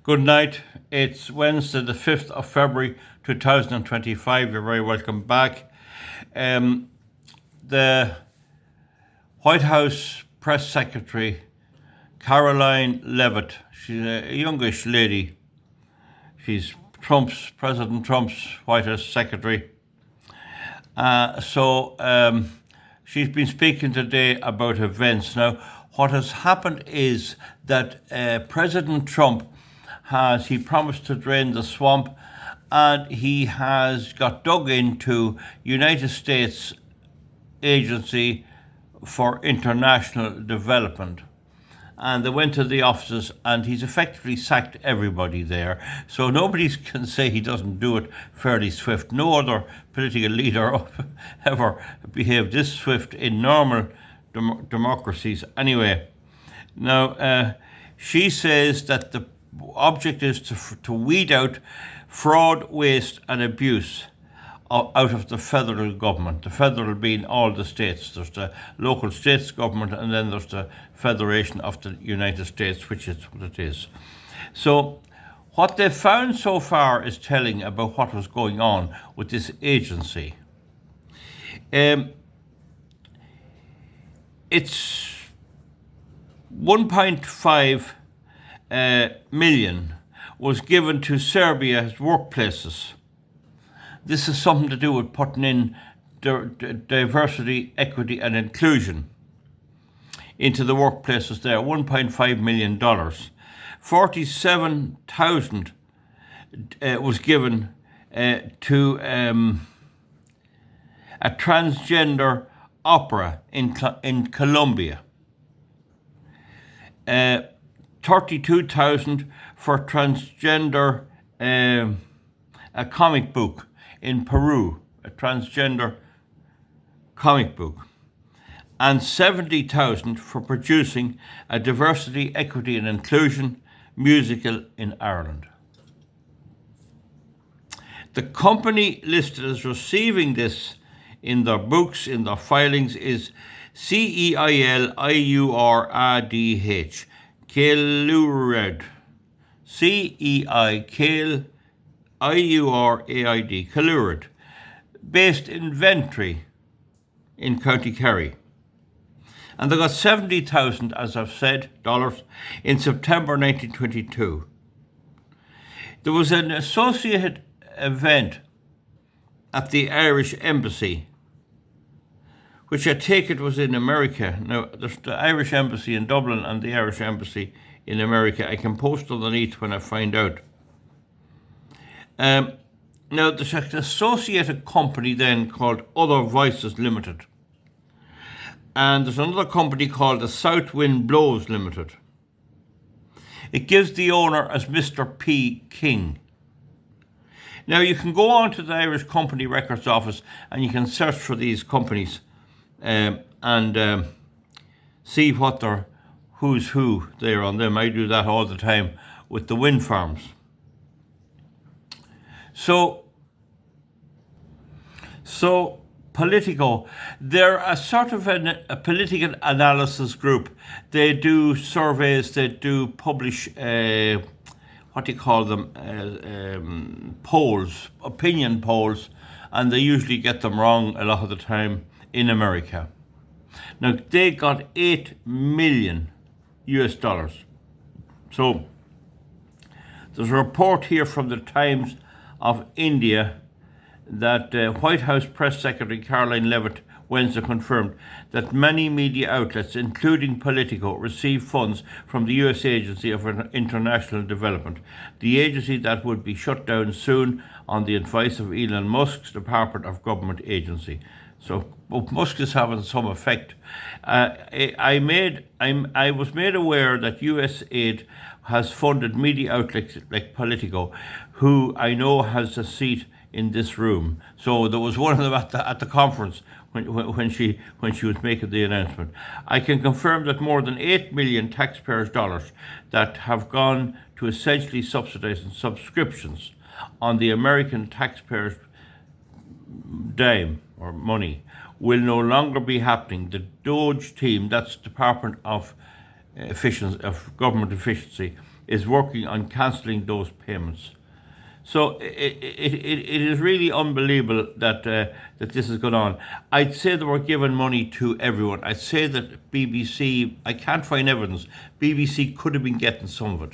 Good night. It's Wednesday, the 5th of February 2025. You're very welcome back. The White House Press Secretary, Caroline Leavitt, she's a youngish lady. She's President Trump's White House Secretary. She's been speaking today about events. Now, what has happened is that President Trump he promised to drain the swamp, and he has got dug into United States Agency for International Development. And they went to the offices, and he's effectively sacked everybody there. So nobody can say he doesn't do it fairly swift. No other political leader ever behaved this swift in normal democracies. Anyway, now she says that the object is to weed out fraud, waste and abuse out of the federal government. The federal being all the states. There's the local states government, and then there's the Federation of the United States, which is what it is. So what they've found so far is telling about what was going on with this agency. It's 1.5 million was given to Serbia's workplaces. This is something to do with putting in diversity, equity and inclusion into the workplaces there. $1.5 million. 47,000 was given to a transgender opera in Colombia. 32,000 for transgender a comic book in Peru, a transgender comic book, and 70,000 for producing a diversity, equity and inclusion musical in Ireland. The company listed as receiving this in their books, in their filings, is Ceiliuradh, Ceiliuradh, Ceiliuradh, based in Ventry in County Kerry. And they got 70,000, as I've said, dollars in September 1922. There was an associated event at the Irish Embassy, which I take it was in America. Now, there's the Irish Embassy in Dublin and the Irish Embassy in America. I can post underneath when I find out. Now, there's an associated company then called Other Voices Limited. And there's another company called the South Wind Blows Limited. It gives the owner as Mr. P. King. Now, you can go on to the Irish Company Records Office and you can search for these companies and see what they're, who's who there on them. I do that all the time with the wind farms. So Politico, they're a sort of a political analysis group. They do surveys, they do publish, what do you call them, polls, opinion polls, and they usually get them wrong a lot of the time in America. Now, they got $8 million US. So, there's a report here from the Times of India that White House Press Secretary Caroline Leavitt Wednesday confirmed that many media outlets, including Politico, receive funds from the US Agency of International Development, the agency that would be shut down soon on the advice of Elon Musk's Department of Government agency. So Musk is having some effect. I was made aware that USAID has funded media outlets like Politico, who I know has a seat in this room. So there was one of them at the conference when she was making the announcement. I can confirm that more than 8 million taxpayers' dollars that have gone to essentially subsidizing subscriptions on the American taxpayers' dime or money will no longer be happening. The DOGE team, that's Department of Efficiency, of Government Efficiency, is working on cancelling those payments. So it is really unbelievable that that this has gone on. I'd say they were giving money to everyone. I'd say that BBC, I can't find evidence, BBC could have been getting some of it.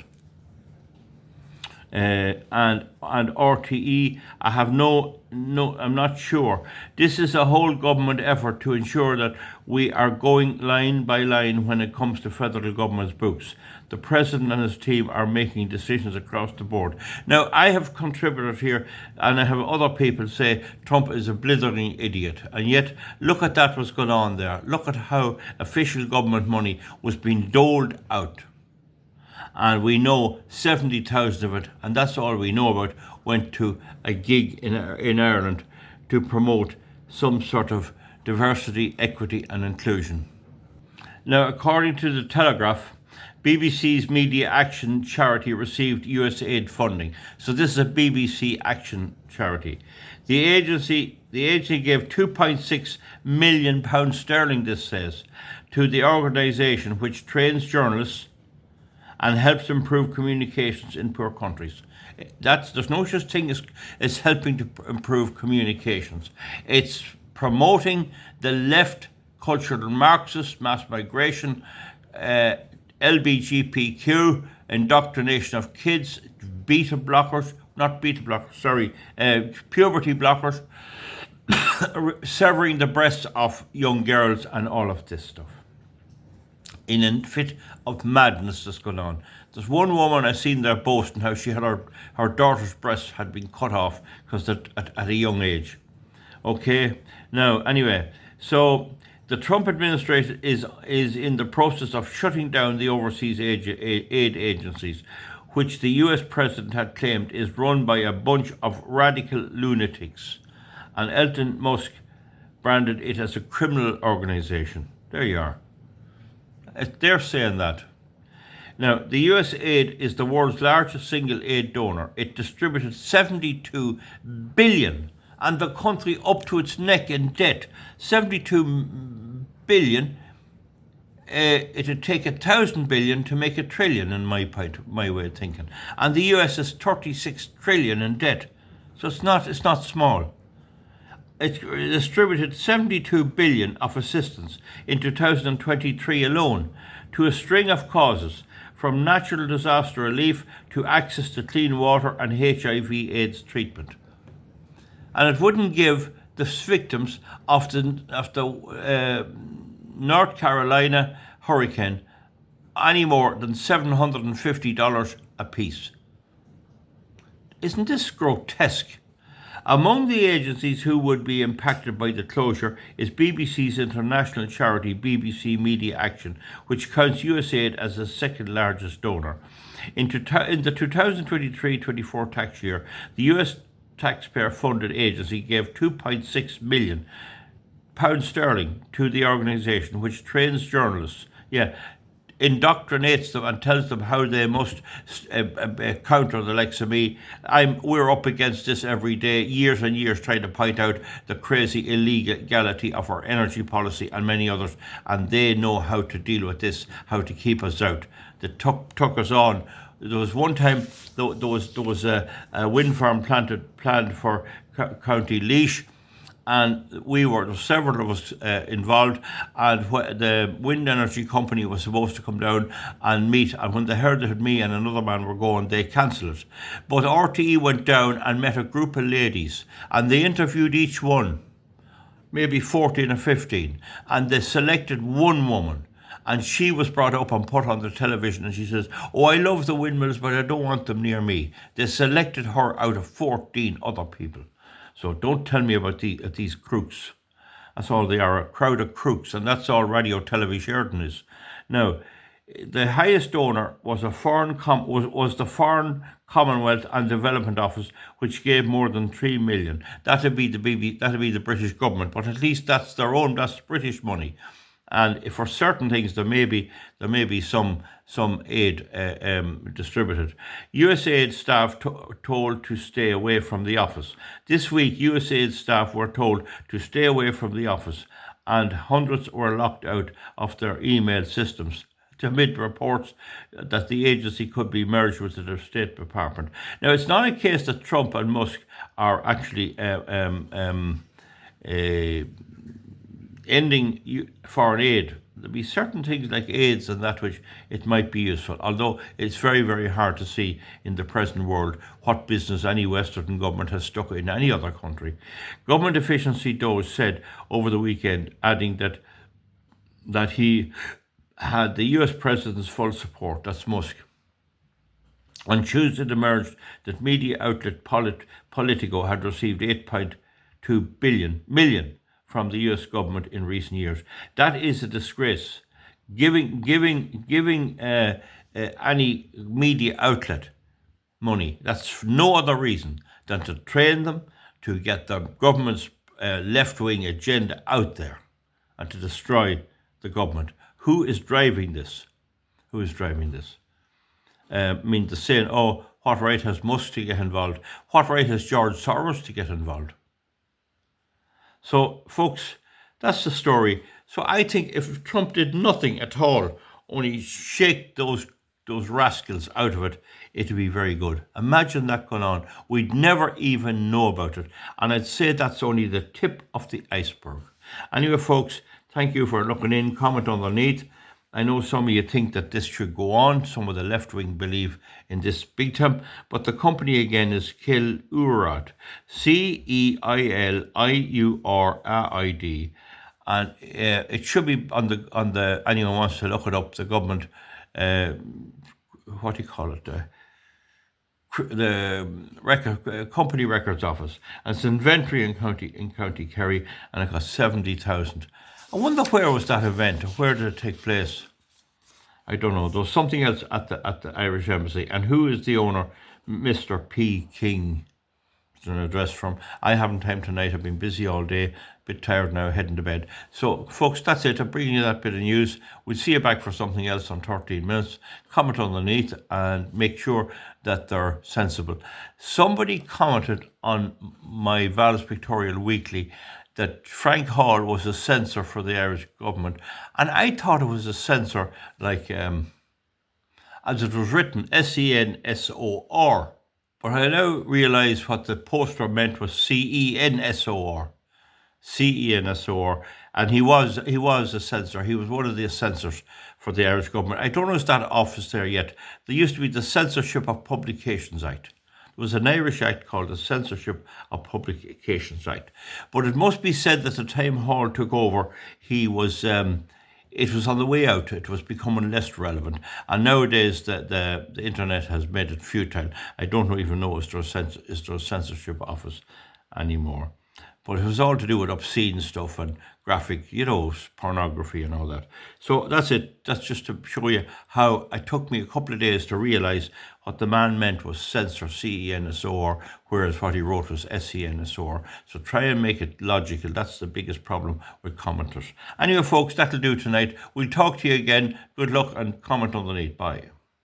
And RTE, I have no, I'm not sure. This is a whole government effort to ensure that we are going line by line when it comes to federal government's books. The president and his team are making decisions across the board. Now, I have contributed here, and I have other people say Trump is a blithering idiot, and yet look at that what's going on there. Look at how official government money was being doled out. And we know 70,000 of it, and that's all we know about, went to a gig in Ireland to promote some sort of diversity, equity and inclusion. Now, according to the Telegraph, BBC's Media Action charity received USAID funding. So this is a BBC Action charity. The agency gave £2.6 million sterling, this says, to the organisation which trains journalists and helps improve communications in poor countries. There's no such thing as helping to improve communications. It's promoting the left cultural Marxist, mass migration, LGBTQ, indoctrination of kids, puberty blockers, severing the breasts of young girls and all of this stuff. In a fit of madness that's going on. There's one woman I seen there boasting how she had her daughter's breasts had been cut off because at a young age. Okay, now anyway, so the Trump administration is in the process of shutting down the overseas aid agencies, which the US president had claimed is run by a bunch of radical lunatics, and Elon Musk branded it as a criminal organization. There you are. They're saying that. Now, the USAID is the world's largest single aid donor. It distributed $72 billion, and the country up to its neck in debt. $72 billion. It'd take 1,000 billion to make a trillion, in my way of thinking. And the US is 36 trillion in debt, so it's not small. It distributed 72 billion of assistance in 2023 alone to a string of causes, from natural disaster relief to access to clean water and HIV/AIDS treatment. And it wouldn't give the victims of the North Carolina hurricane any more than $750 apiece. Isn't this grotesque? Among the agencies who would be impacted by the closure is BBC's international charity BBC Media Action, which counts USAID as the second largest donor. In the 2023-24 tax year, the US taxpayer-funded agency gave £2.6 million sterling to the organisation, which trains journalists. Indoctrinates them and tells them how they must counter the likes of me. We're up against this every day, years and years, trying to point out the crazy illegality of our energy policy and many others, and they know how to deal with this, how to keep us out. They took us on. There was one time there was a wind farm planned for County Laois, and there were several of us involved, and the wind energy company was supposed to come down and meet, and when they heard that me and another man were going, they cancelled it. But RTE went down and met a group of ladies, and they interviewed each one, maybe 14 or 15, and they selected one woman, and she was brought up and put on the television, and she says, "Oh, I love the windmills, but I don't want them near me." They selected her out of 14 other people. So don't tell me about these crooks. That's all they are, a crowd of crooks, and that's all Radio Television is. Now, the highest donor was the Foreign Commonwealth and Development Office, which gave more than $3 million. That'd be the British government, but at least that's British money. And for certain things, there may be some aid distributed. USAID staff told to stay away from the office. This week, USAID staff were told to stay away from the office, and hundreds were locked out of their email systems. to amid reports that the agency could be merged with the State Department. Now, it's not a case that Trump and Musk are actually ending foreign aid. There'll be certain things like AIDS and that which it might be useful, although it's very, very hard to see in the present world what business any Western government has stuck in any other country. Government efficiency, though, said over the weekend, adding that he had the US President's full support, that's Musk. On Tuesday, it emerged that media outlet Politico had received 8.2 million from the US government in recent years. That is a disgrace. Giving any media outlet money, that's no other reason than to train them, to get the government's left-wing agenda out there and to destroy the government. Who is driving this? Who is driving this? The saying, oh, what right has Musk to get involved? What right has George Soros to get involved? So, folks, that's the story. So I think if Trump did nothing at all, only shake those rascals out of it, it would be very good. Imagine that going on. We'd never even know about it. And I'd say that's only the tip of the iceberg. Anyway, folks, thank you for looking in. Comment underneath. I know some of you think that this should go on. Some of the left wing believe in this big time. But the company again is Ceiliuradh. Ceiliuradh. And it should be on the anyone wants to look it up, the government, what do you call it? The company records office. And it's inventory in County Kerry, and it cost 70,000. I wonder where was that event, or where did it take place? I don't know. There was something else at the Irish Embassy. And who is the owner? Mr. P. King. It's an address from. I haven't time tonight. I've been busy all day. A bit tired now, heading to bed. So, folks, that's it. I'm bringing you that bit of news. We'll see you back for something else in 13 minutes. Comment underneath and make sure that they're sensible. Somebody commented on my Val's Pictorial Weekly that Frank Hall was a censor for the Irish government. And I thought it was a censor like, as it was written, SENSOR. But I now realise what the poster meant was CENSOR. CENSOR. And he was a censor. He was one of the censors for the Irish government. I don't know if that office there yet. There used to be the Censorship of Publications Act. There was an Irish act called the Censorship of Publications Act. But it must be said that the time Hall took over, it was on the way out. It was becoming less relevant. And nowadays, the internet has made it futile. I don't even know is there a censorship office anymore. But it was all to do with obscene stuff and graphic, pornography and all that. So that's it. That's just to show you how it took me a couple of days to realise what the man meant was censor, CENSOR, whereas what he wrote was SENSOR. So try and make it logical. That's the biggest problem with commenters. Anyway, folks, that'll do tonight. We'll talk to you again. Good luck and comment underneath. Bye.